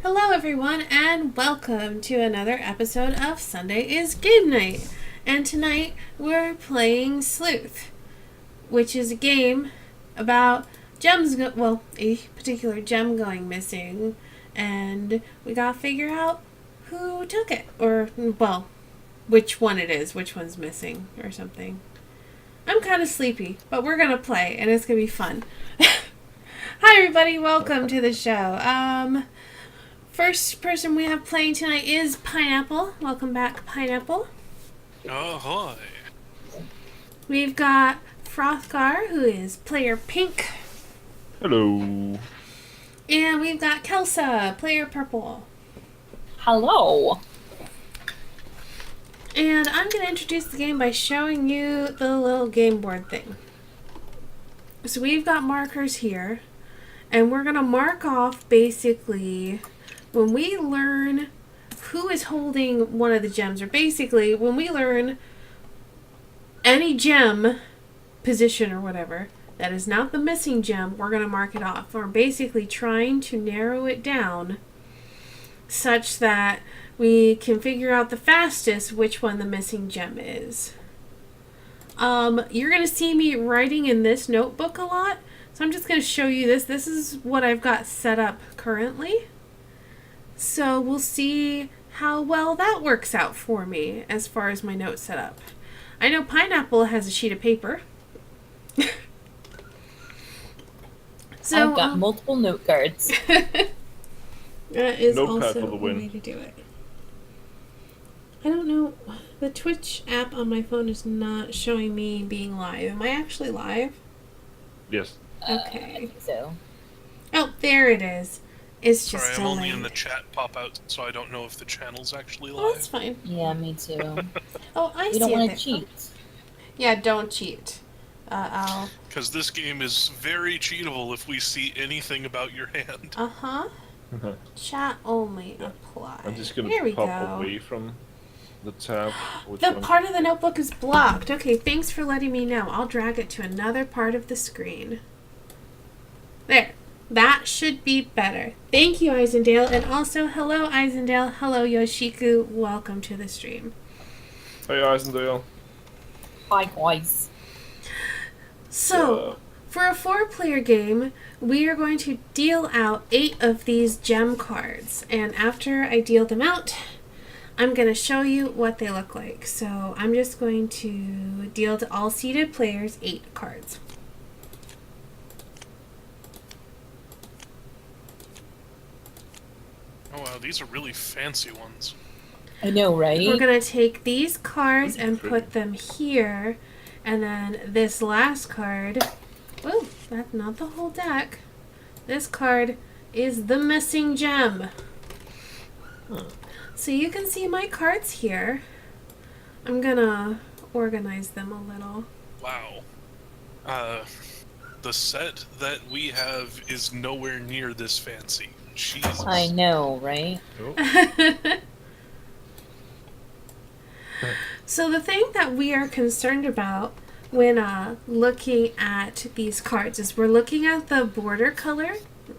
Hello everyone and welcome to another episode of Sunday is Game Night. And tonight we're playing Sleuth, which is a game about a particular gem going missing, and we gotta figure out who took it, or, which one it is, which one's missing, or something. I'm kind of sleepy, but we're gonna play, and it's gonna be fun. Hi everybody, welcome to the show. First person we have playing tonight is Pinapple. Welcome back, Pinapple. Oh, hi. We've got Frothgar, who is player pink. Hello. And we've got Kelsa, player purple. Hello. And I'm going to introduce the game by showing you the little game board thing. So we've got markers here, and we're going to mark off basically when we learn who is holding one of the gems, or basically when we learn any gem position or whatever that is not the missing gem, we're going to mark it off. We're basically trying to narrow it down such that we can figure out the fastest which one the missing gem is. You're going to see me writing in this notebook a lot, so I'm just going to show you this. This is what I've got set up currently. So we'll see how well that works out for me as far as my note setup. I know Pinapple has a sheet of paper. So I've got multiple note cards. that is Notepad also for the a win. way to do it. I don't know. The Twitch app on my phone is not showing me being live. Am I actually live? Yes. Okay. I think so. Oh, there it is. It's just Sorry, I'm only in delayed. the chat pop-out, so I don't know if the channel's actually Oh, that's live. fine. Yeah, me too. Oh, I We see don't it want there. to cheat. Yeah, don't cheat. I'll... Because this game is very cheatable if we see anything about your hand. Uh-huh. Chat only apply. I'm just gonna There we pop go. away from the tab. Which The one? part of the notebook is blocked. Okay, thanks for letting me know. I'll drag it to another part of the screen. There. That should be better. Thank you, Eisendale. And also, hello, Eisendale. Hello, Yoshiku. Welcome to the stream. Hey, Eisendale. Hi, guys. So, for a 4-player game, we are going to deal out 8 of these gem cards. And after I deal them out, I'm going to show you what they look like. So, I'm just going to deal to all seated players 8 cards. Oh wow, these are really fancy ones. I know, right? We're going to take these cards and put them here. And then this last card... Oh, that's not the whole deck. This card is the missing gem. So you can see my cards here. I'm going to organize them a little. Wow. The set that we have is nowhere near this fancy. Jesus. I know, right? Oh. So the thing that we are concerned about when looking at these cards is we're looking at the border color.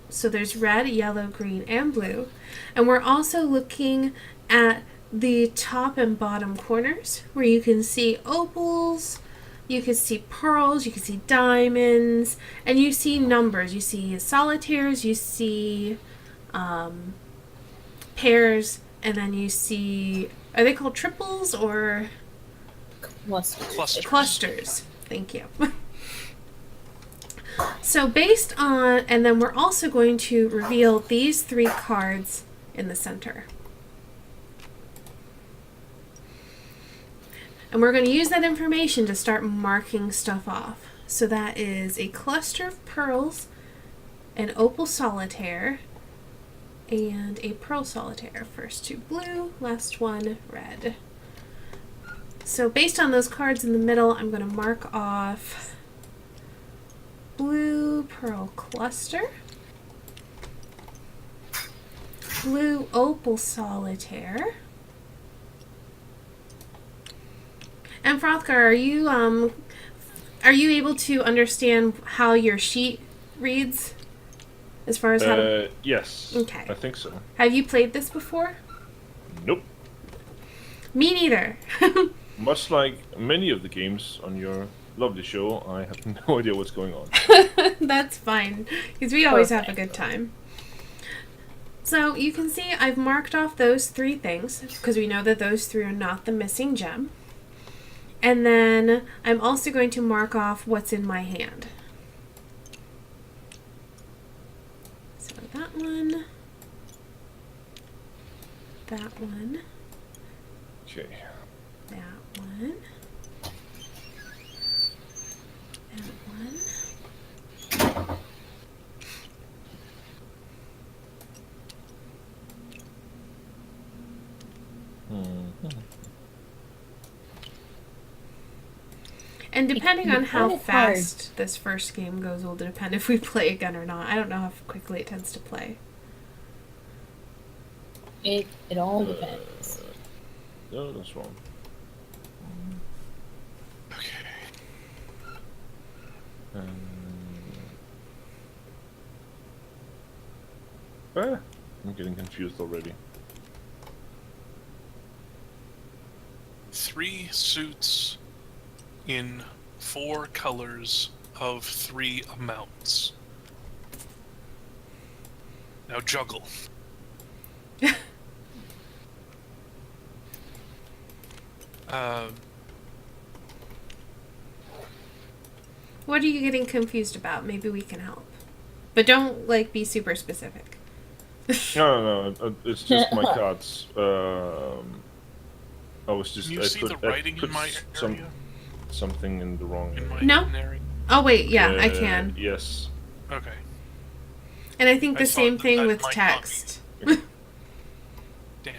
So there's red, yellow, green, and blue. And we're also looking at the top and bottom corners where you can see opals, you can see pearls, you can see diamonds, and you see numbers. You see solitaires, you see pairs, and then you see, are they called triples or Clusters. clusters? Thank you. So based on, and then we're also going to reveal these 3 cards in the center. And we're going to use that information to start marking stuff off. So that is a cluster of pearls, an opal solitaire, and a pearl solitaire. First 2 blue, last one red. So based on those cards in the middle, I'm going to mark off blue pearl cluster, blue opal solitaire, and Frothgar, are you able to understand how your sheet reads? As far as how to... Yes. Okay. I think so. Have you played this before? Nope. Me neither. Much like many of the games on your lovely show, I have no idea what's going on. That's fine, because we always have a good time. So you can see I've marked off those 3 things, because we know that those 3 are not the missing gem. And then I'm also going to mark off what's in my hand. So that one, that one, Okay. that one, that one. And depending on how fast this first game goes will depend if we play again or not. I don't know how quickly it tends to play. It all depends. No, that's wrong. Okay. I'm getting confused already. 3 suits in 4 colors of 3 amounts. Now juggle. What are you getting confused about? Maybe we can help. But don't, like, be super specific. No. It's just my cards. I was just. Can you I see put, the writing I put in my area? something in the wrong. In my No. area? Oh, wait, yeah, I can. Yes. Okay. And I think I the thought same thing that with might not be. text. Damn.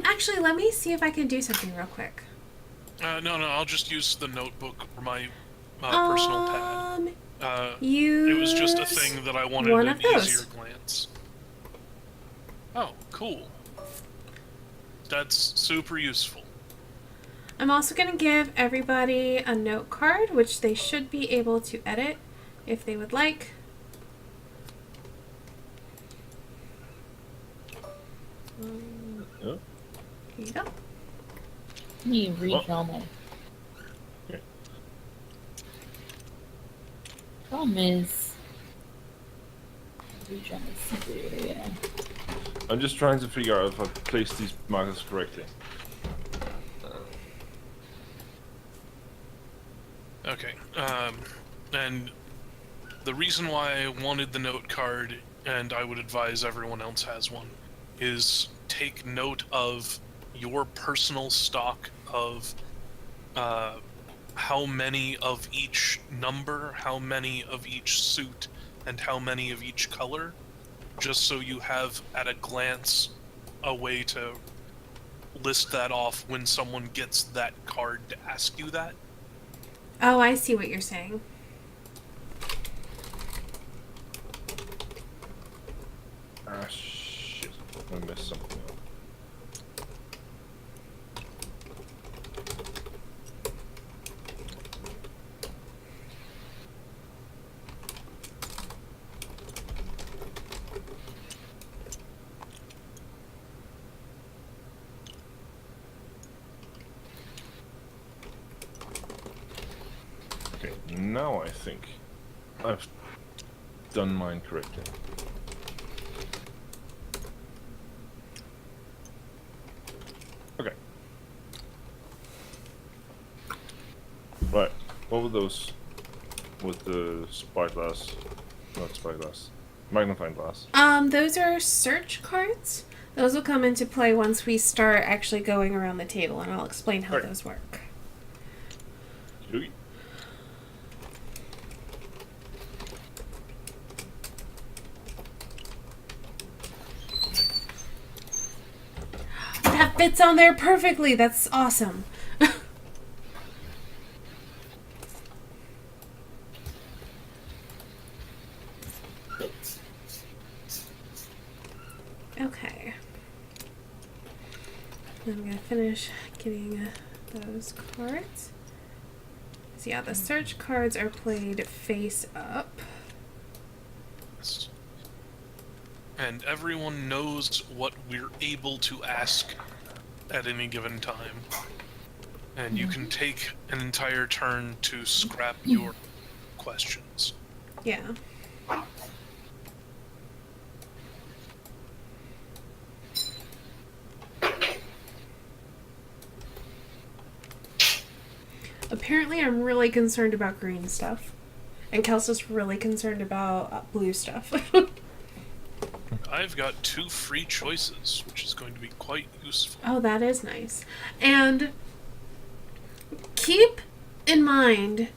Actually, let me see if I can do something real quick. No, I'll just use the notebook for my personal pad. It was just a thing that I wanted one an of those. easier glance. Oh, cool. That's super useful. I'm also going to give everybody a note card, which they should be able to edit if they would like. Oh. Here you go. You read all my. Okay. Problem is. Read all my secret area. I'm just trying to figure out if I place these markers correctly. Okay. And the reason why I wanted the note card, and I would advise everyone else has one, is take note of your personal stock of how many of each number, how many of each suit, and how many of each color, just so you have at a glance a way to list that off when someone gets that card to ask you that. Oh, I see what you're saying. Ah, shit. I messed something up. Okay, now I think I've done mine correctly. Okay. Right. What were those with the spyglass? Not spyglass. Magnifying glass. Those are search cards. Those will come into play once we start actually going around the table, and I'll explain how Right. those work. Doogie. That fits on there perfectly. That's awesome. Okay. I'm going to finish getting those cards. So yeah, the search cards are played face up. and everyone knows what we're able to ask at any given time. And you can take an entire turn to scrap your questions. Yeah. Apparently, I'm really concerned about green stuff. And Kelsa's really concerned about blue stuff. I've got 2 free choices, which is going to be quite useful. Oh, that is nice. And keep in mind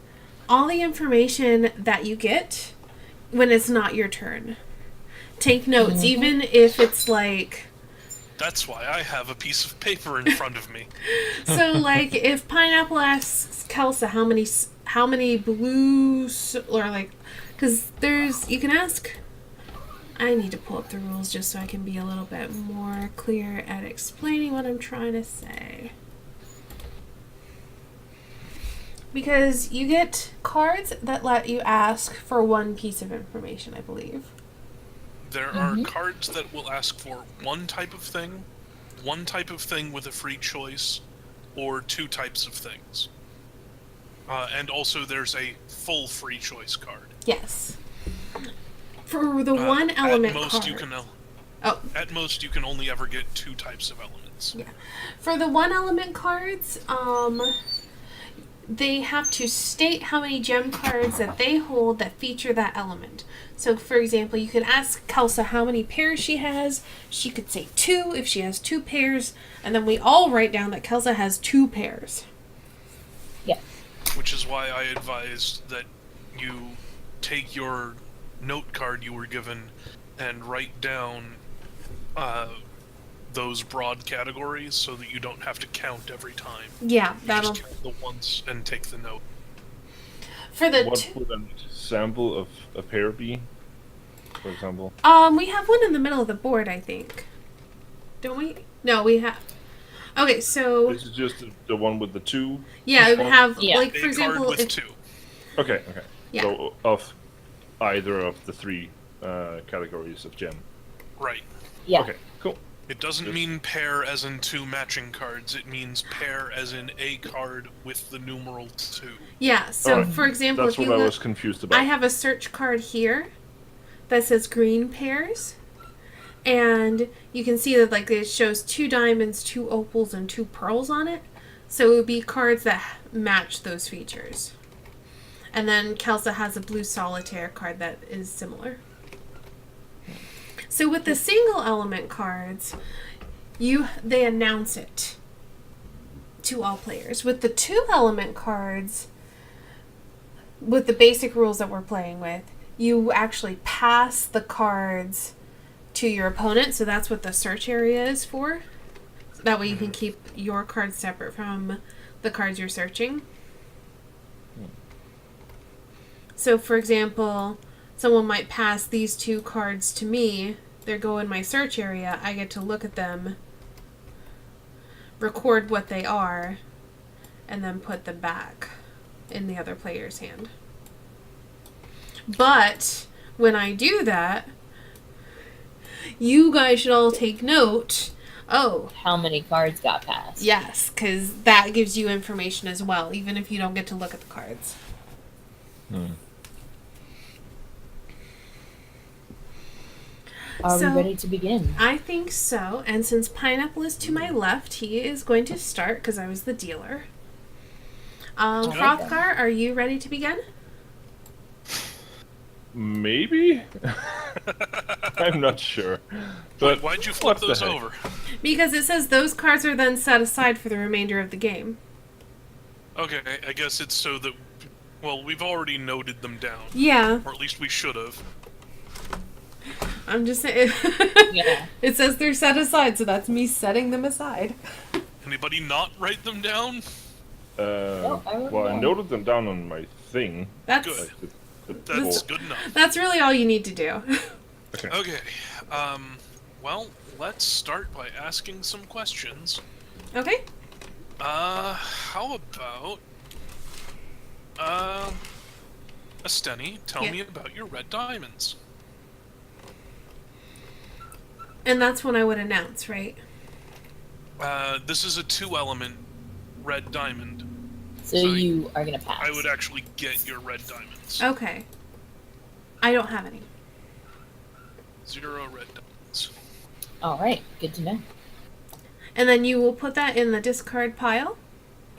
all the information that you get when it's not your turn. Take notes, even if it's like... That's why I have a piece of paper in front of me. So, like, if Pinapple asks Kelsa how many blues, or like, because you can ask... I need to pull up the rules just so I can be a little bit more clear at explaining what I'm trying to say. Because you get cards that let you ask for one piece of information, I believe. There are cards that will ask for one type of thing with a free choice, or 2 types of things. And also there's a full free choice card. Yes. For the one element card. At most you can only ever get 2 types of elements. Yeah. For the one element cards, they have to state how many gem cards that they hold that feature that element. So, for example, you could ask Kelsa how many pairs she has. She could say 2 if she has 2 pairs, and then we all write down that Kelsa has 2 pairs. Yeah. Which is why I advised that you take your note card you were given and write down those broad categories so that you don't have to count every time. Yeah, You that'll... just count the once and take the note. For the What would an example of a pair be, for example? we have one in the middle of the board, I think. Don't we? No, we have... Okay, so... This is just the one with the 2? Yeah, it would have, Yeah. like, A for example... card with if, 2. Okay. Yeah. So, of either of the 3 categories of gem. Right. Yeah. Okay, cool. It doesn't mean pair as in 2 matching cards. It means pair as in a card with the numeral 2. Yeah, so, Alright. for example, That's if you what I look... was confused about. I have a search card here that says green pairs, and you can see that like it shows 2 diamonds, 2 opals, and 2 pearls on it. So it would be cards that match those features. And then Kelsa has a blue solitaire card that is similar. So with the single element cards, they announce it to all players. With the 2 element cards, with the basic rules that we're playing with, you actually pass the cards to your opponent, so that's what the search area is for. So that way you can keep your cards separate from the cards you're searching. So, for example, someone might pass these 2 cards to me. They go in my search area. I get to look at them, record what they are, and then put them back in the other player's hand. But when I do that, you guys should all take note. Oh, How many cards got passed? yes, because that gives you information as well, even if you don't get to look at the cards. Are So- we ready to begin? I think so, and since Pinapple is to my left, he is going to start because I was the dealer. Okay. Hrothgar, are you ready to begin? Maybe? I'm not sure. But Why'd you flip what the those heck? over? Because it says those cards are then set aside for the remainder of the game. Okay, I guess it's so that... Well, we've already noted them down. Yeah, Or at least we should have. I'm just saying. Yeah. It says they're set aside, so that's me setting them aside. Anybody not write them down? I wrote Well, I them down. noted them down on my thing. That's Good. The That's board. good enough. that's really all you need to do. Okay, well, let's start by asking some questions. Okay. How about... Asteni, tell Yeah. me about your red diamonds. And that's when I would announce, right? This is a 2-element red diamond. So you are gonna pass. I would actually get your red diamonds. Okay. I don't have any. 0 red diamonds. All right, good to know. And then you will put that in the discard pile,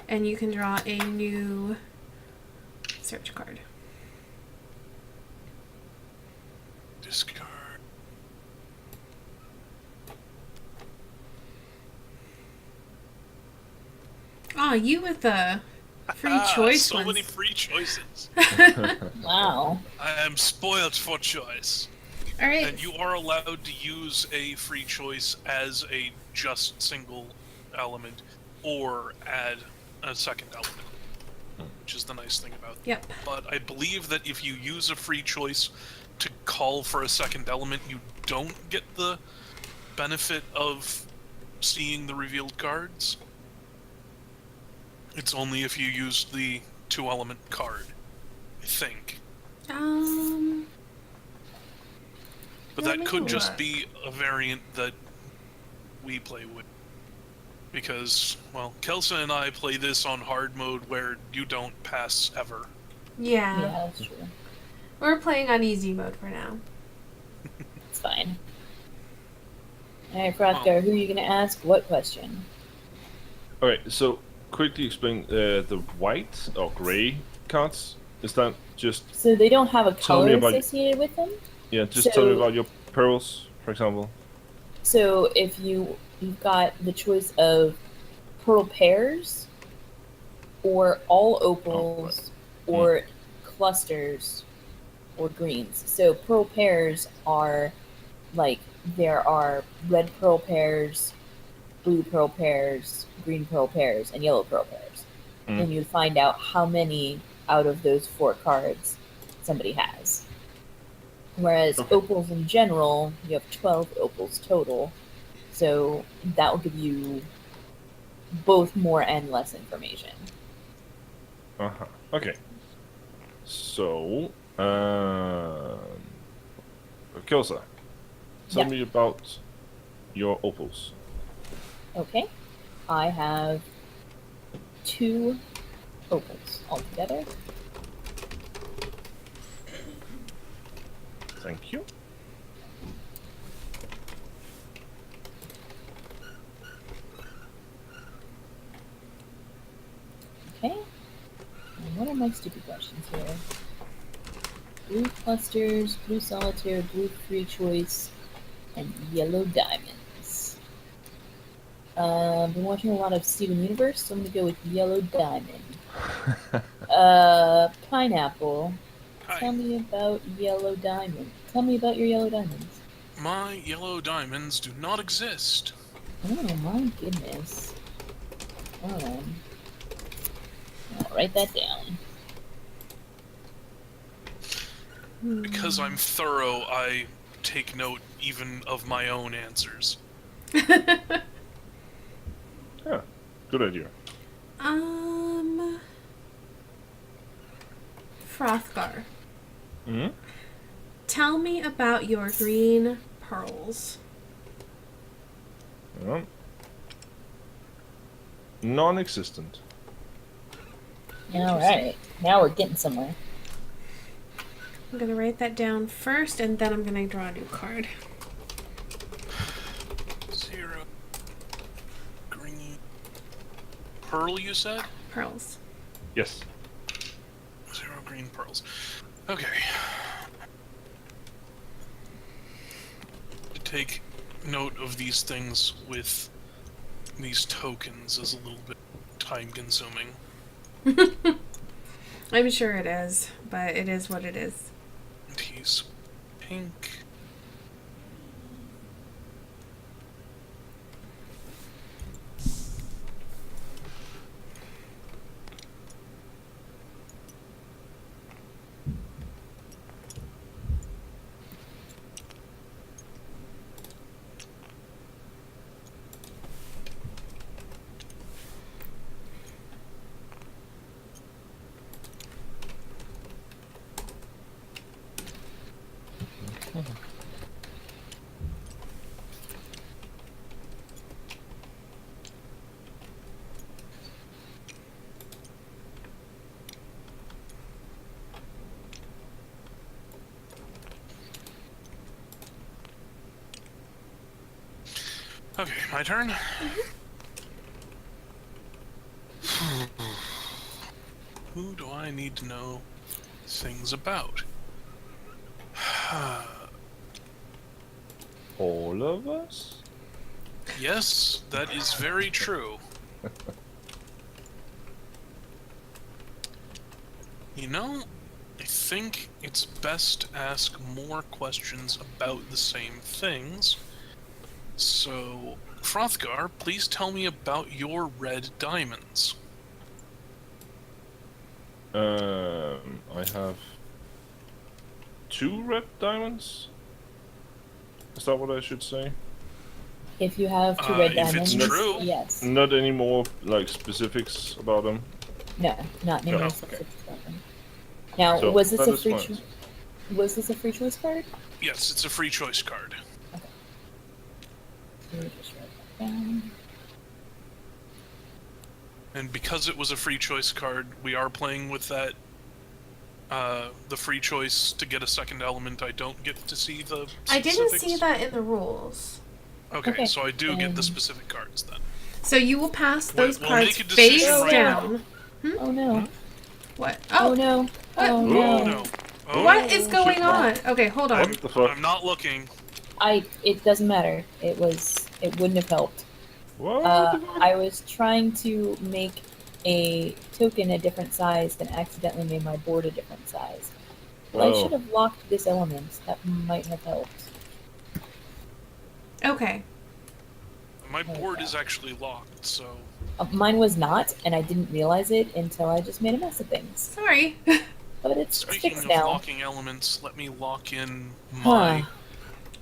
and you can draw a new search card. Discard. Oh, you with the free choice so ones. many free choices. Wow. I am spoiled for choice. All right. And you are allowed to use a free choice as a just single element, or add a second element, which is the nice thing about it. Yep. But I believe that if you use a free choice to call for a second element, you don't get the benefit of seeing the revealed cards. It's only if you use the 2-element card, I think. But Let that me could just look. be a variant that we play with. Because, well, Kelsa and I play this on hard mode where you don't pass ever. Yeah. Yeah, that's true. We're playing on easy mode for now. It's fine. All right, Frothgar, who are you gonna ask what question? Alright, so quickly explain the white or gray cards. Is that just So they don't have a Tell me color about- associated with them. just tell me So- about your pearls, for example. So if you've got the choice of pearl pairs, or all opals, or clusters, or greens. So pearl pairs are like there are red pearl pairs, blue pearl pairs, green pearl pairs, and yellow pearl pairs. Mm. And you'd find out how many out of those 4 cards somebody has. Whereas Okay. opals in general, you have 12 opals total. So that will give you both more and less information. Uh-huh. Okay. So, Kelsa, tell Yeah. me about your opals. Okay. I have 2 opals altogether. Thank you. Okay. And what are my stupid questions here? Blue clusters, blue solitaire, blue free choice, and yellow diamonds. I've been watching a lot of Steven Universe, so I'm gonna go with yellow diamond. Pineapple. Tell Hi. me about yellow diamond. Tell me about your yellow diamonds. My yellow diamonds do not exist. Oh my goodness. I'll write that down. Because I'm thorough, I take note even of my own answers. Yeah, good idea. Frothgar, Hmm? tell me about your green pearls. Yeah. Non-existent. Alright. Now we're getting somewhere. I'm going to write that down first, and then I'm going to draw a new card. 0 green pearl, you said? Pearls. Yes. 0 green pearls. Okay. To take note of these things with these tokens is a little bit time consuming. I'm sure it is, but it is what it is. And he's pink. Okay, my turn. Who do I need to know things about? All of us? Yes, that is very true. You know, I think it's best to ask more questions about the same things. So, Frothgar, please tell me about your red diamonds. I have 2 red diamonds. Is that what I should say? If you have 2 red if it's diamonds, true. yes. Not any more like specifics about them. No, not any No, more okay. specifics about them. Now, So, was this that a is free? fine. Was this a free choice card? Yes, it's a free choice card. Let me just write that down. And because it was a free choice card, we are playing with that. The free choice to get a second element, I don't get to see the specifics. I didn't see that in the rules. Okay, so I do get the then- specific cards then. So you will pass those We'll cards make a decision face right down. Oh no! What? Oh, Oh, no! What? Oh Oh no! no. Oh, what is going shit. on? Okay, hold on. What the fuck? I'm not looking. It doesn't matter. It wouldn't have helped. What the fuck? I was trying to make a token a different size, then accidentally made my board a different size. Well, I Oh. should have locked this element. That might have helped. Okay. My board is actually locked, so Mine was not, and I didn't realize it until I just made a mess of things. Sorry. But it's speaking fixed of now. locking elements, let me lock in my Huh.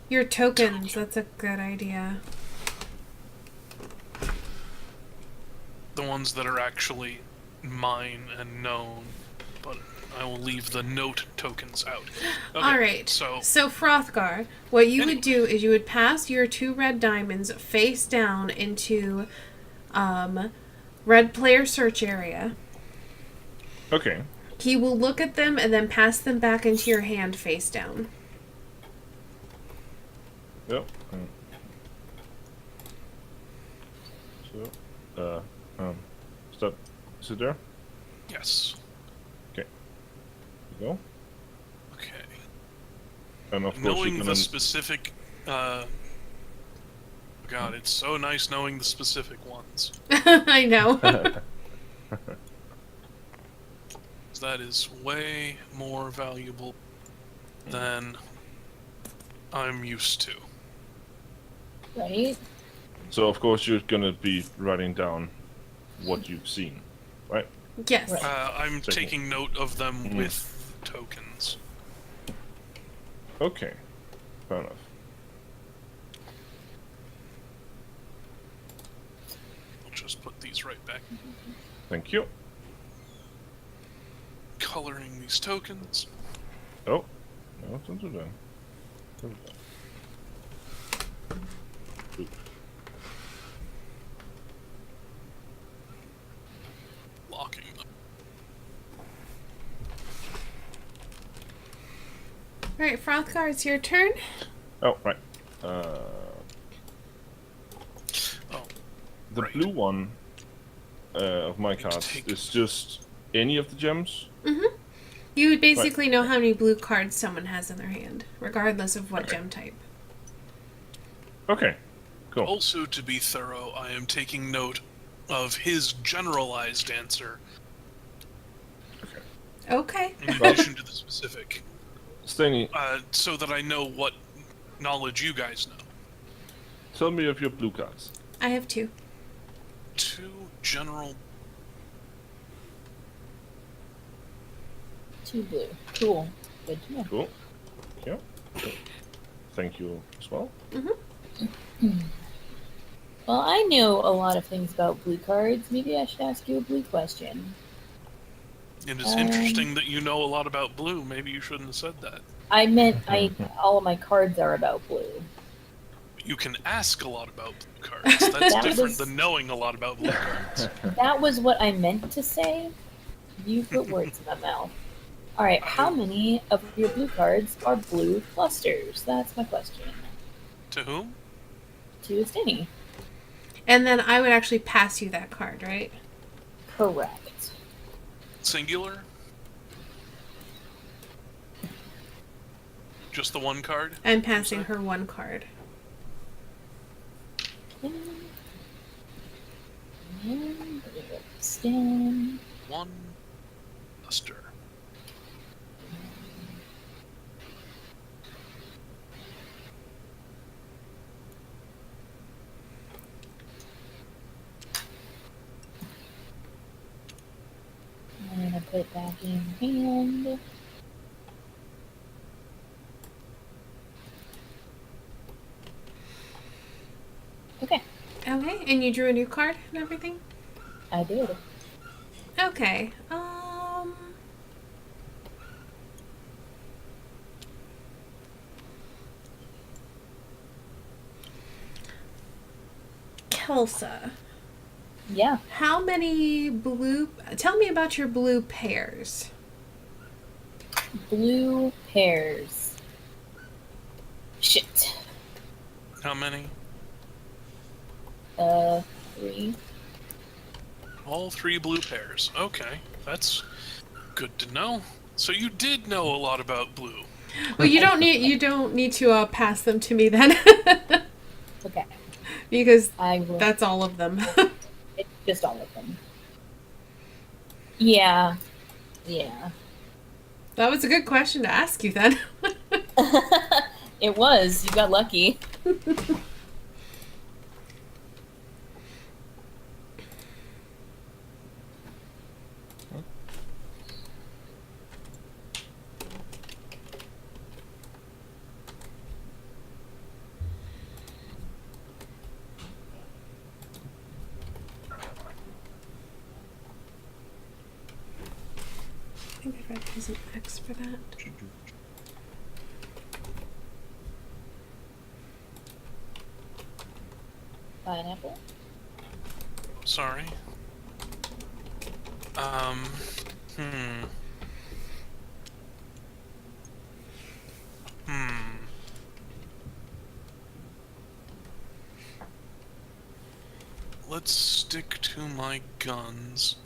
Your tokens. That's a good idea. the ones that are actually mine and known, but I will leave the note tokens out. Okay, All right. So So Frothgar, what you would do is you would pass your 2 red diamonds face down into red player search area. Okay. He will look at them and then pass them back into your hand face down. Yep. So, is it there? yes. Here you go. Okay. And of course Knowing you're the gonna... specific God, it's so nice knowing the specific ones. I know. That is way more valuable than I'm used to. Right? So of course you're gonna be writing down what you've seen, right? Yes. Right. I'm Second. taking note of them Mhm. with tokens. Okay. Fair enough. I'll just put these right back. Thank you. Coloring these tokens. Oh. No, don't do that. Don't do that. Oop. Locking them. Alright, Frothgar, it's your turn. Oh, right. Oh, The right. blue one of my cards take- is just any of the gems. You would basically know how many blue cards someone has in their hand, regardless of what gem type. Okay. Cool. Also, to be thorough, I am taking note of his generalized answer Okay. in addition to the specific, Stanley, so that I know what knowledge you guys know. tell me of your blue cards. I have 2. 2 general. 2 blue. Cool. Good to know. Cool. Yeah. Thank you as well. Well, I know a lot of things about blue cards. Maybe I should ask you a blue question. It is interesting that you know a lot about blue. Maybe you shouldn't have said that. I meant all of my cards are about blue. You can ask a lot about blue cards. That's That different was- than knowing a lot about blue cards. That was what I meant to say. You put words in my mouth. Alright, how many of your blue cards are blue clusters? That's my question. To whom? To Steny. And then I would actually pass you that card, right? Correct. Singular? Just the one card? I'm passing her one card. And stand. One luster. I'm gonna put it back in hand. Okay, Okay, and you drew a new card and everything? I did. Okay. Kelsa, Yeah, how many blue... Tell me about your blue pairs. blue pairs. Shit. How many? 3. All 3 blue pairs. Okay, that's good to know. So you did know a lot about blue. Well, you don't need to pass them to me then. Okay, Because I will. that's all of them. It's just all of them. Yeah. Yeah. That was a good question to ask you then. It was. You got lucky. I think I'd rather use an X for that. Pineapple. Sorry. Hmm. Let's stick to my guns.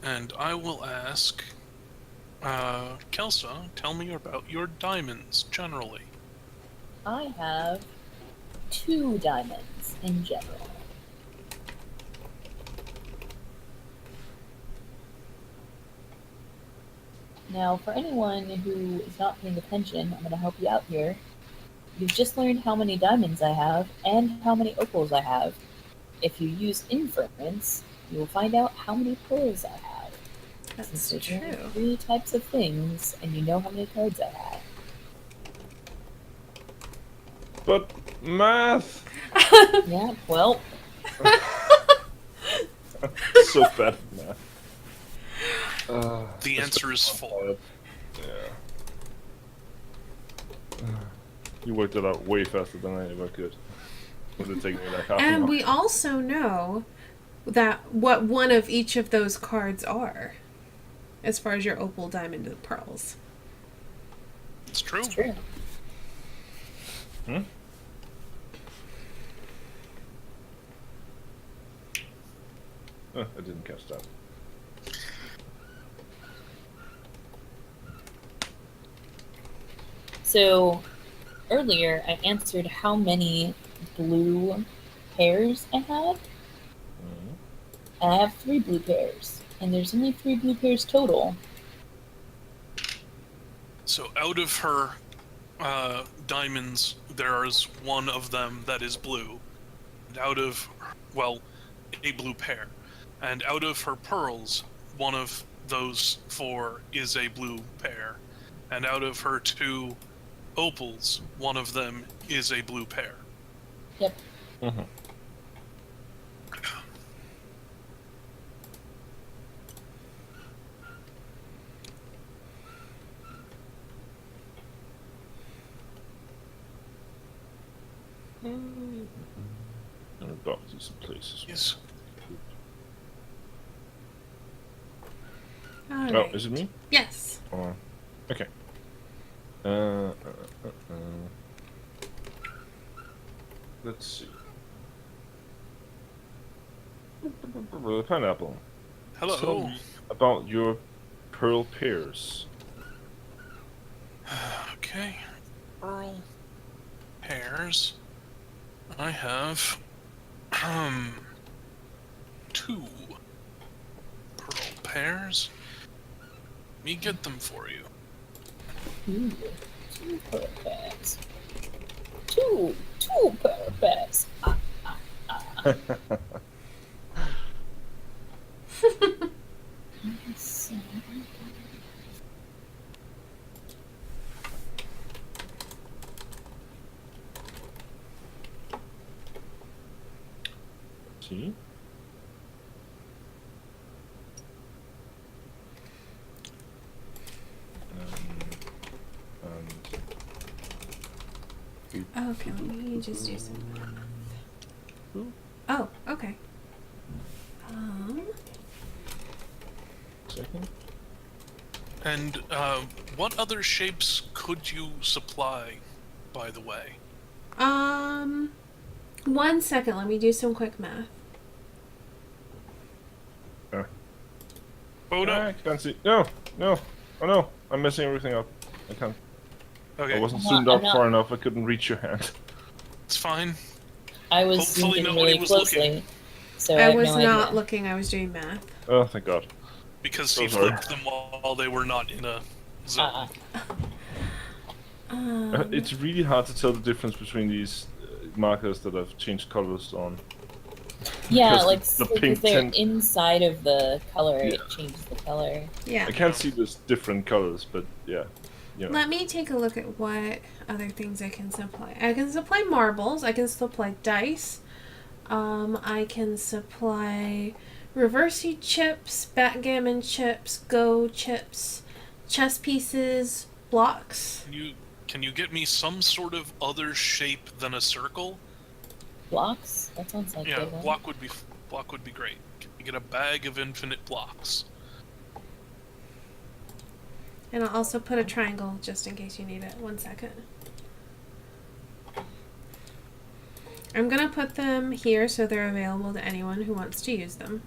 And I will ask, Kelsa, tell me about your diamonds, generally. I have 2 diamonds in general. Now, for anyone who is not paying attention, I'm going to help you out here. You've just learned how many diamonds I have and how many opals I have. If you use inference, you will find out how many pearls I have. That's Since there's only true. 3 types of things, and you know how many cards I have. But math. Yeah, well, So bad at math. The answer is 4. Yeah. You worked it out way faster than I ever could. Would have taken me like half an And hour. we also know that what one of each of those cards are, as far as your opal, diamond, and pearls. It's true. it's true. Hmm? Oh, I didn't catch that. So, earlier I answered how many blue pairs I have. Mhm. And I have 3 blue pairs. And there's only 3 blue pairs total. So out of her diamonds, there is one of them that is blue. And out of, well, a blue pair. And out of her pearls, one of those 4 is a blue pair. And out of her 2 opals, one of them is a blue pair. Yep. Mhm. I'm about to some places. Yes. All Oh, right. is it me? Yes. Okay. Let's see. Pineapple. Hello. Tell me about your pearl pears. Okay. Pearl pears. I have 2 pearl pears. Let me get them for you. Ooh, 2 pearl pears. Two pearl pears. So, See? Okay, let me just do some math. Ooh. Oh, okay. Second. And what other shapes could you supply, by the way? 1 second, let me do some quick math. Oh no. I can't see. No, no. Oh no, I'm messing everything up. I can't. Okay, I wasn't I'm zoomed not- out I'm not- far enough. I couldn't reach your hand. it's fine. I was Hopefully zoomed in nobody really was closely, looking. so I have was no not idea. looking, I was doing math. Oh, thank God. Because So he sorry. flipped them while they were not in a zone. It's really hard to tell the difference between these markers that I've changed colors on. Yeah, Because like the because pink they're tint- inside of the color, Yeah. it changes the color. Yeah. I can't see there's different colors, but yeah. You know. Let me take a look at what other things I can supply. I can supply marbles. I can supply dice. I can supply reversey chips, backgammon chips, go chips, chess pieces, blocks. Can you get me some sort of other shape than a circle? Blocks? That sounds like Yeah, good one. block would be great. Can you get a bag of infinite blocks? And I'll also put a triangle just in case you need it. 1 second. I'm gonna put them here so they're available to anyone who wants to use them.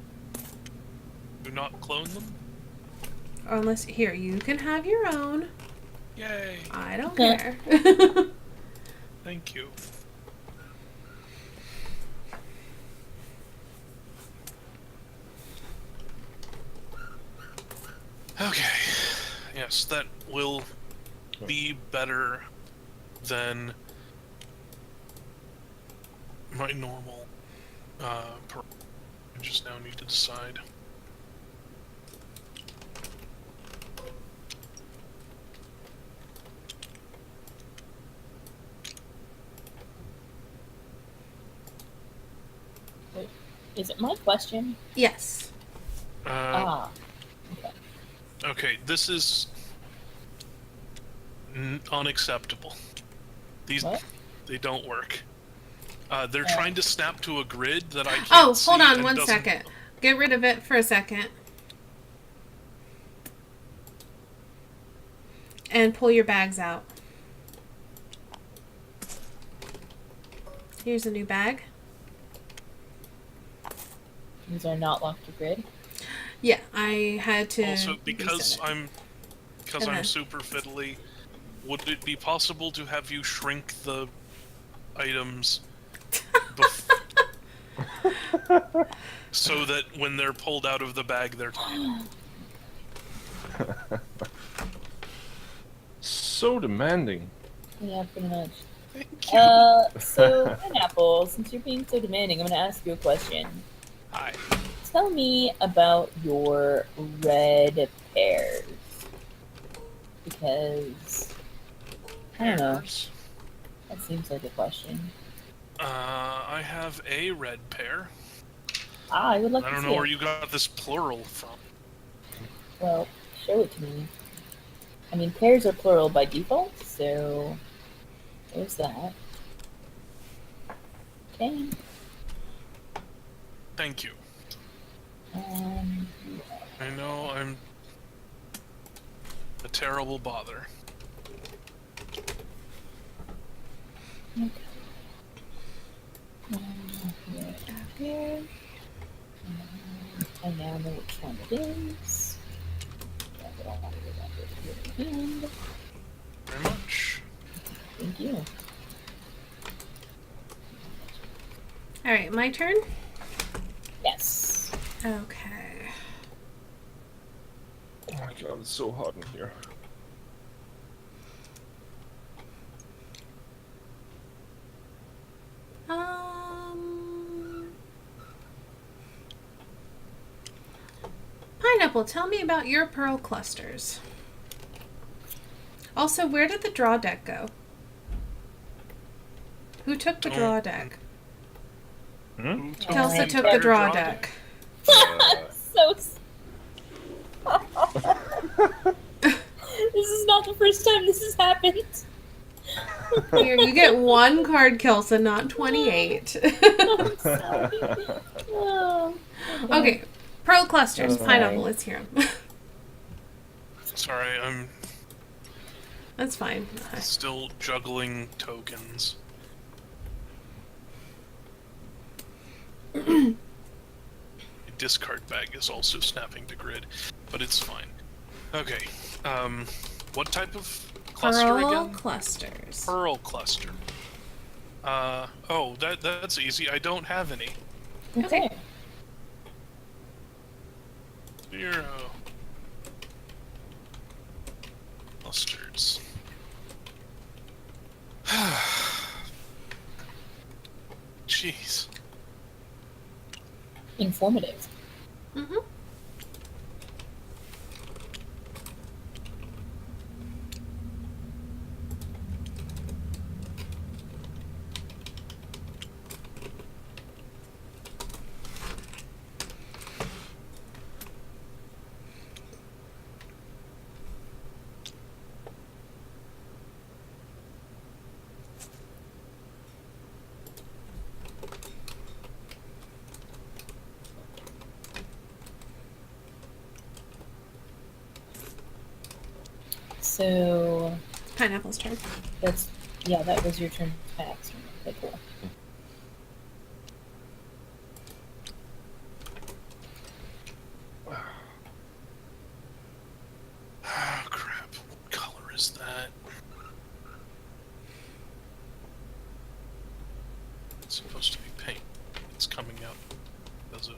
Do not clone them? Unless, here, you can have your own. Yay! I don't care. Thank you. Okay. Yes, that will be better than my normal I just now need to decide. Wait, is it my question? Yes. Okay. Okay, this is unacceptable. These What? they don't work. They're trying to snap to a grid that I can't Oh, see hold on and 1 doesn't- second. Get rid of it for a second. And pull your bags out. Here's a new bag. These are not locked to grid. Yeah, I had to. Also, because reset it. I'm Okay. super fiddly, would it be possible to have you shrink the items so that when they're pulled out of the bag, they're tiny? So demanding. Yeah, pretty much. Thank you. So Pinapple, since you're being so demanding, I'm gonna ask you a question. Hi. Tell me about your red pears. Because I don't know. Pears. That seems like a question. I have a red pear. I would like I to don't see know it. where you got this plural from. Well, show it to me. I mean, pairs are plural by default, so there's that. Okay. Thank you. Um, I know I'm a terrible bother. okay. Here. I now know which one it is. And Very much. thank you. All right, my turn. Yes. Okay. Oh my god, it's so hot in here. Pineapple, tell me about your pearl clusters. Also, where did the draw deck go? Who took the draw deck? Hmm? Kelsa took the entire draw deck. So. This is not the first time this has happened. Here, you get one card, Kelsa, not 28. I'm sorry. Oh, Okay, pearl clusters. Pineapple, let's hear them. Sorry, I'm That's fine. still juggling tokens. The discard bag is also snapping to grid, but it's fine. Okay, what type of cluster Pearl again? clusters. Pearl cluster. Oh, that's easy. I don't have any. Okay. 0 clusters. Jeez. Informative. Mm-hmm. So Pineapple's turn. that was your turn to pass. Okay, cool. Oh, crap. What color is that? It's supposed to be pink. It's coming out because of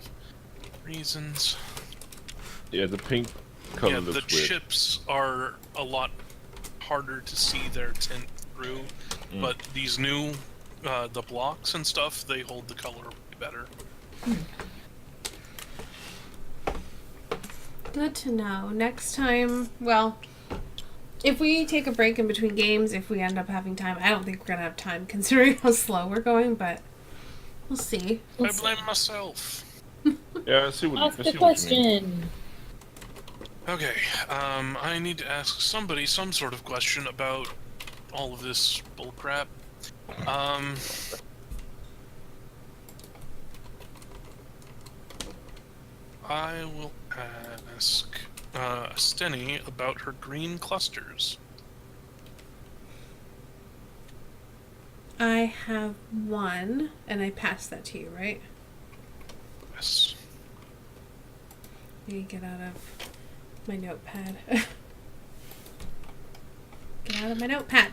reasons. Yeah, the pink color Yeah, the looks weird. chips are a lot harder to see their tint through, but these new, the blocks and stuff, they hold the color better. Good to know. Next time, well, if we take a break in between games, if we end up having time, I don't think we're going to have time considering how slow we're going, but we'll see. I blame myself. Yeah, I see what, Ask I the see what you mean. question. Okay, I need to ask somebody some sort of question about all of this bullcrap. I will ask Stenny about her green clusters. I have one, and I passed that to you, right? Yes. Let me get out of my notepad. Get out of my notepad.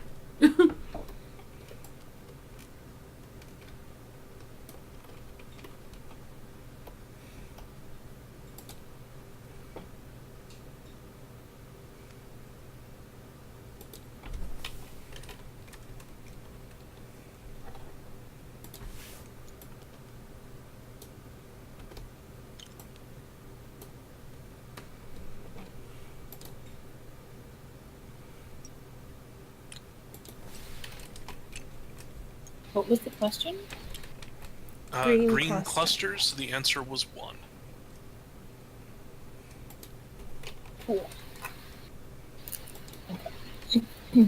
What was the question? Green Green cluster. clusters, the answer was 1. Cool. Is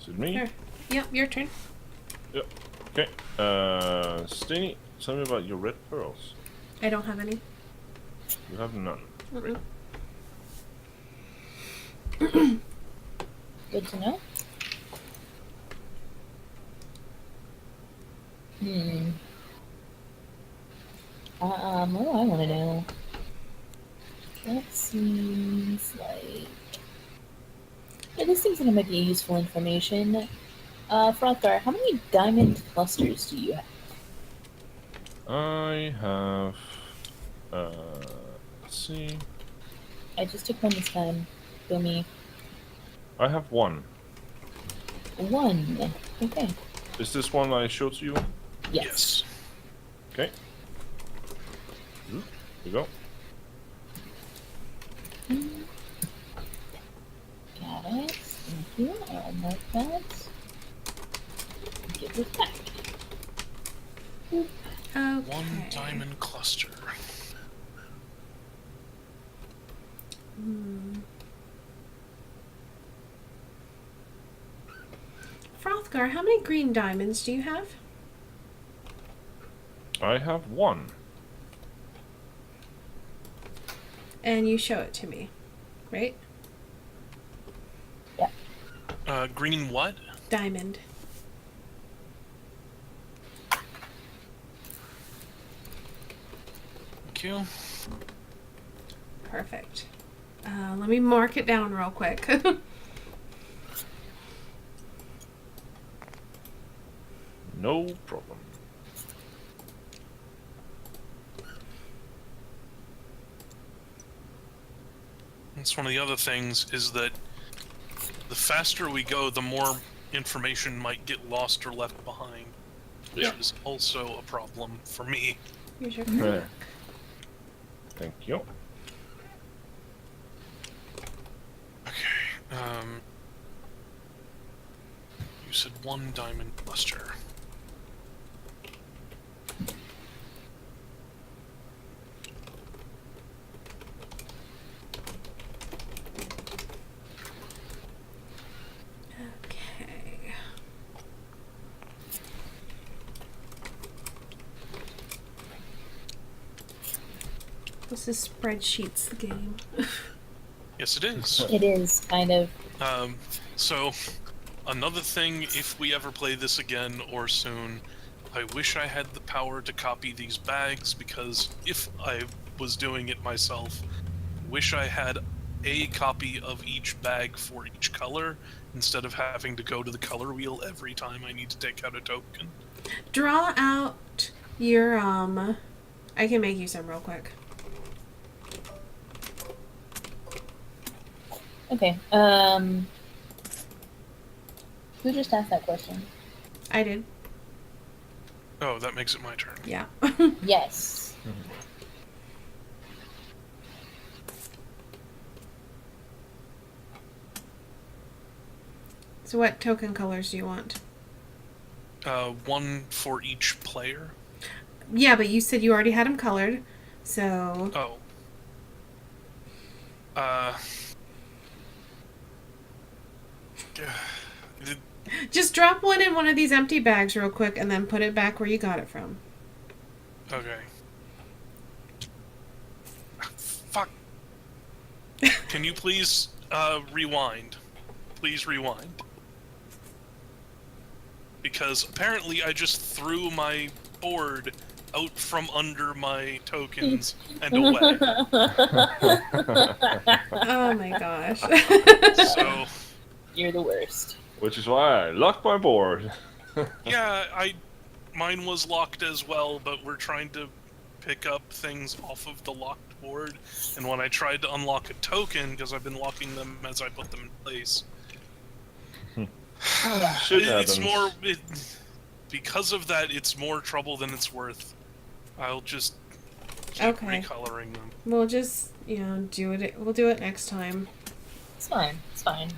it me? Sure. Yep, your turn. Yep. Okay. Stingy, tell me about your red pearls. I don't have any. You have none. Mm-mm. Good to know. Hmm. What do I want to know? That seems like... Yeah, this seems like it might be useful information. Frothgar, how many diamond clusters do you have? I have. Let's see. I just took one this time. Go me. I have one. One. Okay. Is this one I showed to you? Yes. Okay. Here we go. Got it. Thank you. I'll mark that. Get this back. Okay. One diamond cluster. Frothgar, how many green diamonds do you have? I have one. And you show it to me, right? Green what? Diamond. Thank you. Perfect. Let me mark it down real quick. No problem. That's one of the other things, is that the faster we go, the more information might get lost or left behind, which Yeah. is also a problem for me. Here's your There. Thank you. Okay, you said one diamond cluster. Okay. This is spreadsheets, the game. Yes, it is. It is kind of. So, another thing, if we ever play this again or soon, I wish I had the power to copy these bags, because if I was doing it myself, wish I had a copy of each bag for each color, instead of having to go to the color wheel every time I need to take out a token. Draw out your, I can make you some real quick. Okay. Who just asked that question? I did. Oh, that makes it my turn. Yeah. Yes. So what token colors do you want? One for each player. Yeah, but you said you already had them colored, so... Oh. Just drop one in one of these empty bags real quick and then put it back where you got it from. Okay. Fuck. Can you please, rewind? Please rewind. Because apparently I just threw my board out from under my tokens and away. Oh my gosh. So, You're the worst. Which is why I locked my board. yeah, mine was locked as well, but we're trying to pick up things off of the locked board, and when I tried to unlock a token, because I've been locking them as I put them in place, Shit it's happens. more... because of that, it's more trouble than it's worth. I'll just keep Okay. recoloring them. We'll just, do it. We'll do it next time. It's fine. It's fine.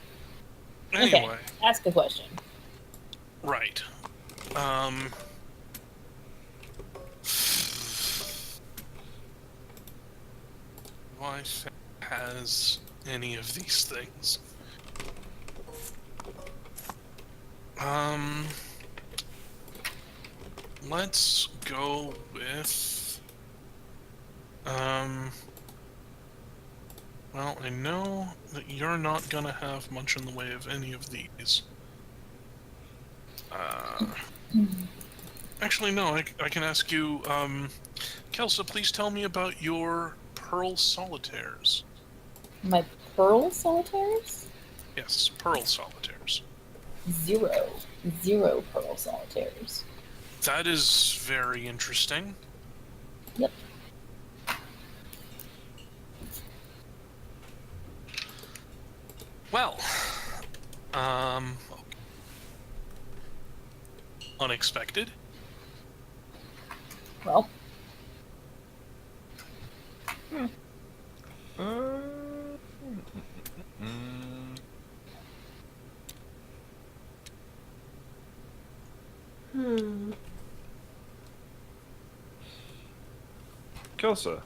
Anyway, Okay. Ask a question. right. Life has any of these things. Let's go with, well, I know that you're not gonna have much in the way of any of these. Actually, no. I can ask you, Kelsa. Please tell me about your pearl solitaires. My pearl solitaires? Yes, pearl solitaires. Zero. Zero pearl solitaires. That is very interesting. Yep. Well, unexpected. Well, Kelsa,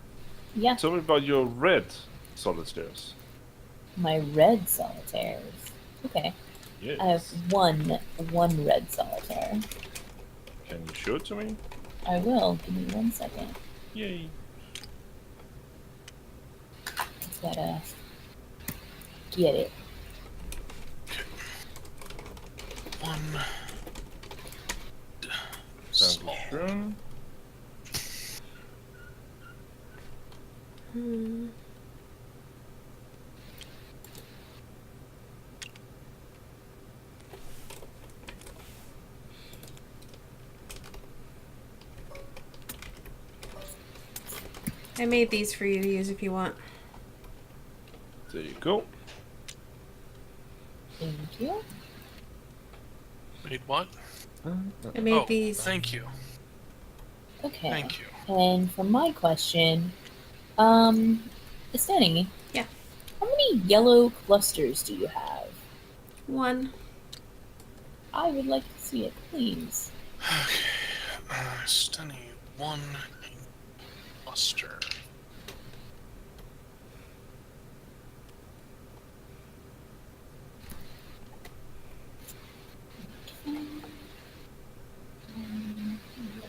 yeah. tell me about your red solitaires. My red solitaires. Okay. Yes. I have one red solitaire. Can you show it to me? I will. Give me 1 second. Yay. Just gotta get it. One. Dankeschön. I made these for you to use if you want. There you go. Thank you. Made what? I made these. Thank you. Okay. Thank you. And for my question, Stanny. Yeah. How many yellow clusters do you have? 1. I would like to see it, please. Okay. Stunning. 1 cluster.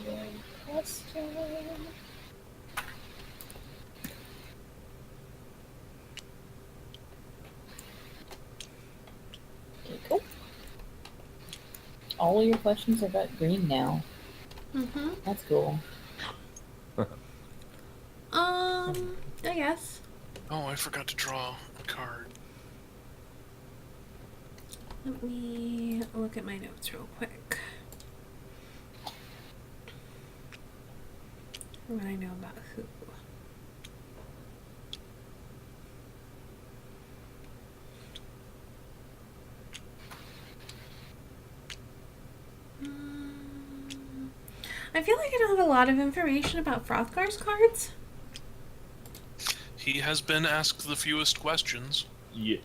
Yellow cluster. Okay, cool. All of your questions are about green now. Mm-hmm. That's cool. I guess. Oh, I forgot to draw a card. Let me look at my notes real quick. What I know about who. I feel like I don't have a lot of information about Frothgar's cards. He has been asked the fewest questions. Yes.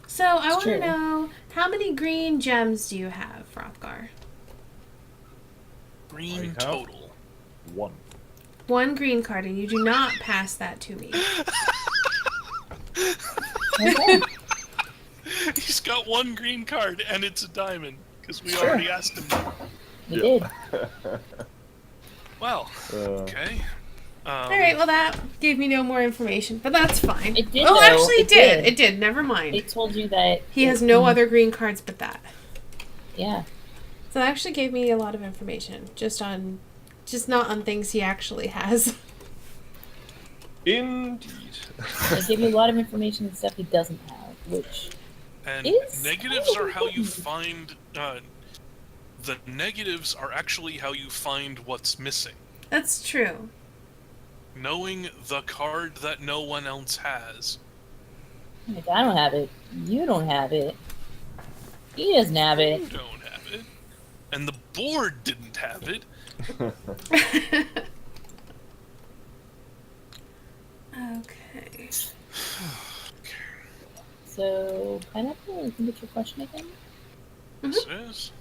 So I It's want to true. know, how many green gems do you have, Frothgar? Green I have- total. 1. 1 green card, and you do not pass that to me. Okay. He's got 1 green card, and it's a diamond, because we Sure. already asked him that. You Yeah. did. Well, okay. Alright, well that gave me no more information, but that's fine. It did, Oh, though. actually It it did. did. It did, never mind. It told you that He has no other green cards but that. Yeah. So that actually gave me a lot of information, just not on things he actually has. Indeed. It gave you a lot of information and stuff he doesn't have, which And It's negatives kind are of how you important. find. The negatives are actually how you find what's missing. That's true. Knowing the card that no one else has. like, I don't have it. You don't have it. He doesn't have You it. don't have it. And the board didn't have it. Okay. So, Pineapple, you can get your question again? This is.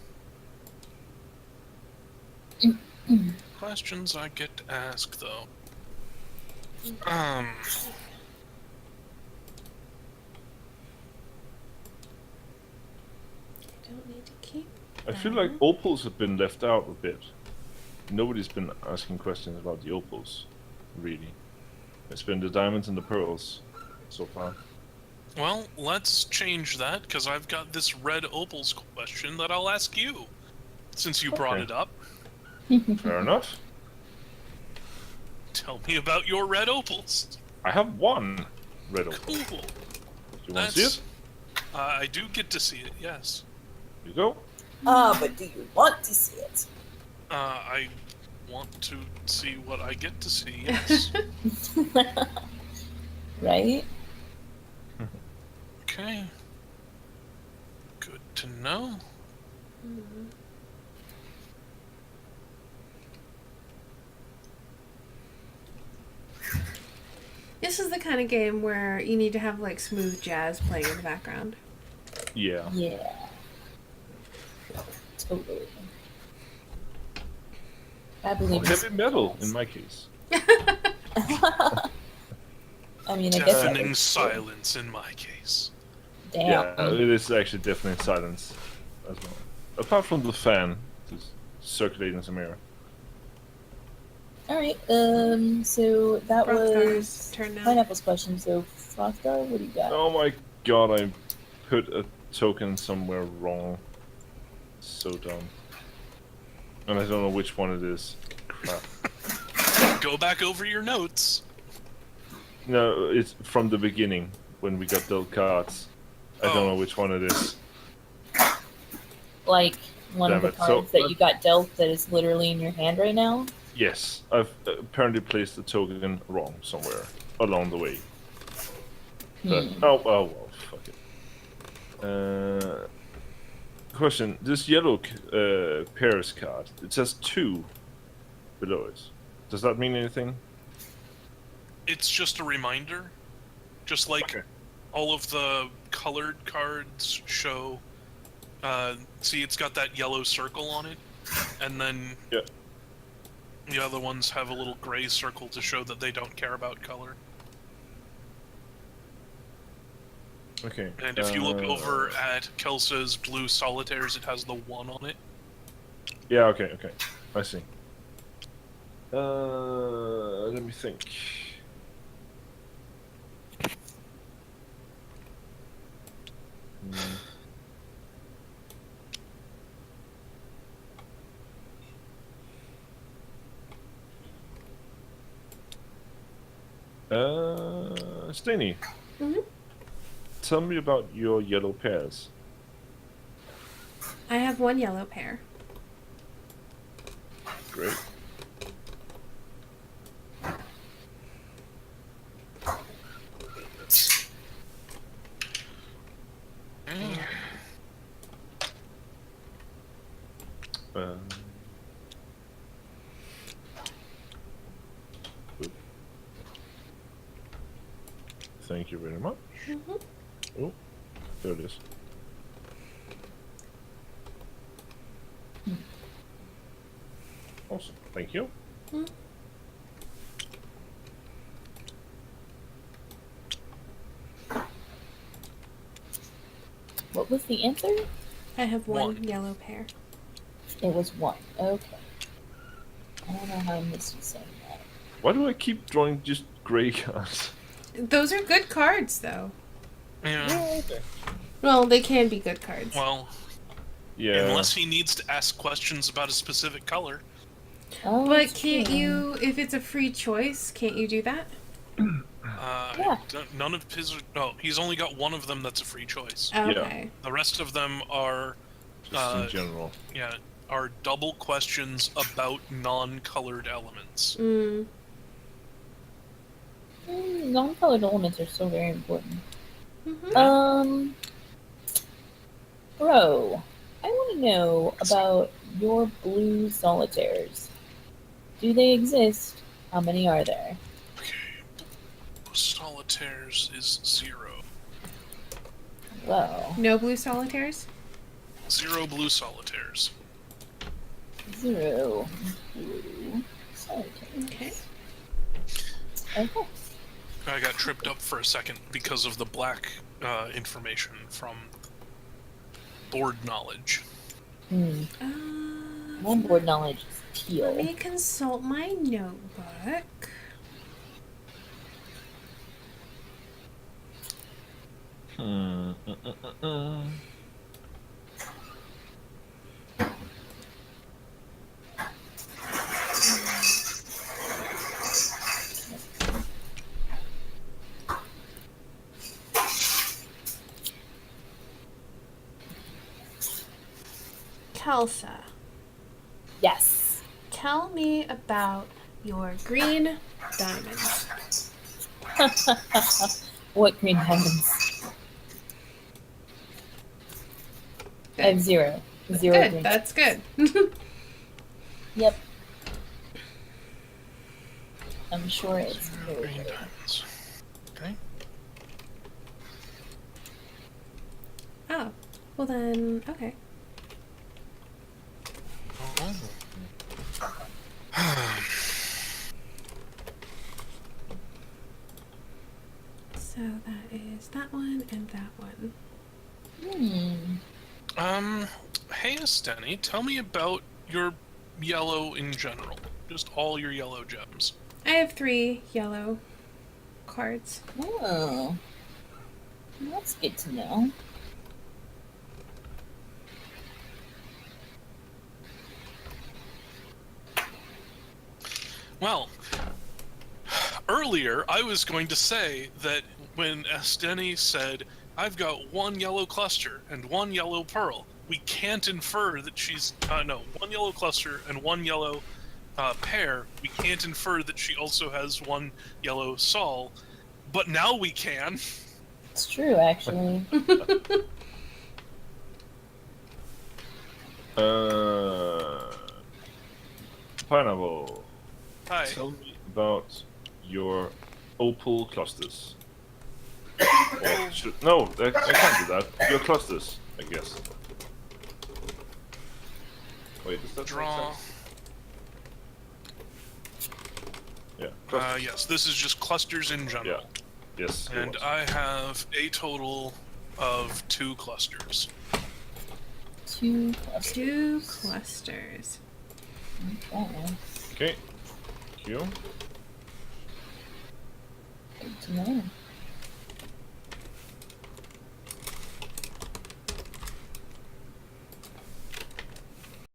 Questions I get to ask, though. Don't need to keep. I feel like opals have been left out a bit. Nobody's been asking questions about the opals, really. It's been the diamonds and the pearls so far. Well, let's change that, because I've got this red opals question that I'll ask you, since you brought Okay. it up. Fair enough. Tell me about your red opals. I have one red opal. Cool. You want to see it? I do get to see it, yes. Here you go. But do you want to see it? I want to see what I get to see, yes. Right? Okay. Good to know. This is the kind of game where you need to have like smooth jazz playing in the background. Yeah. Yeah. Totally. I believe Heavy metal in my case. I mean, I guess that Deafening was- silence in my case. Damn. Yeah, it is actually definitely silence as well. Apart from the fan just circulating some air. Alright, so that Frostar's was turn now. Pineapple's question. So, Frostar, what do you got? Oh my god, I put a token somewhere wrong. So dumb. And I don't know which one it is. Crap. Go back over your notes. No, it's from the beginning when we got dealt cards. I don't know Oh. which one it is. Like, one of Damn the it, so- cards that you got dealt that is literally in your hand right now? Yes, I've apparently placed the token wrong somewhere along the way. But, oh well, fuck it. Question: this yellow pairs card, it says 2 below it. Does that mean anything? It's just a reminder. Just like Okay. all of the colored cards show. See, it's got that yellow circle on it. And then Yeah. the other ones have a little gray circle to show that they don't care about color. Okay. And if you look over at Kelsa's blue solitaires, it has the 1 on it. Yeah. Okay. Okay. I see. Let me think. Hmm. Steiny. Mhm. Tell me about your yellow pairs. I have one yellow pair. Great. Um, good. Thank you very much. Mhm. Oh, there it is. Awesome. Thank you. What was the answer? I have one One. yellow pair. It was 1. Okay. I don't know how I missed you saying that. Why do I keep drawing just gray cards? Those are good cards, though. Yeah. Okay. Well, they can be good cards. Well, Yeah. unless he needs to ask questions about a specific color. Oh, But that's can't true. you, if it's a free choice, can't you do that? Yeah. None of his. No, he's only got one of them that's a free choice. Okay. The rest of them are, Just in general. yeah, are double questions about non-colored elements. Mm. Non-colored elements are so very important. Mhm. Bro, I want to know about your blue solitaires. Do they exist? How many are there? Okay. Solitaires is 0. Well, No blue solitaires? 0 blue solitaires. 0 blue solitaires. Okay. Okay. I got tripped up for a second because of the black information from board knowledge. One board knowledge is teal. Let me consult my notebook. Kelsa, Yes. tell me about your green diamonds. What green diamonds? I have zero. Zero Good, green. that's good. Yep. I'm sure it's very Green good. diamonds. Okay. Oh, well then, okay. So that is that one and that one. Hey, Esteni, tell me about your yellow in general. Just all your yellow gems. I have 3 yellow cards. Oh. That's good to know. Well, earlier I was going to say that when Esteni said, I've got 1 yellow cluster and 1 yellow pearl, we can't infer that she's, no, 1 yellow cluster and 1 yellow pair, we can't infer that she also has 1 yellow sol, but now we can. It's true, actually. Pineapple. Hi. Tell me about your opal clusters. No, I can't do that. Your clusters, I guess. Wait, does that Draw. make sense? Yeah. Clusters. Yes, this is just clusters in general. Yeah. Yes. it And was. I have a total of 2 clusters. 2 clusters. 2 clusters. Okay. Okay. Thank you. Good to know.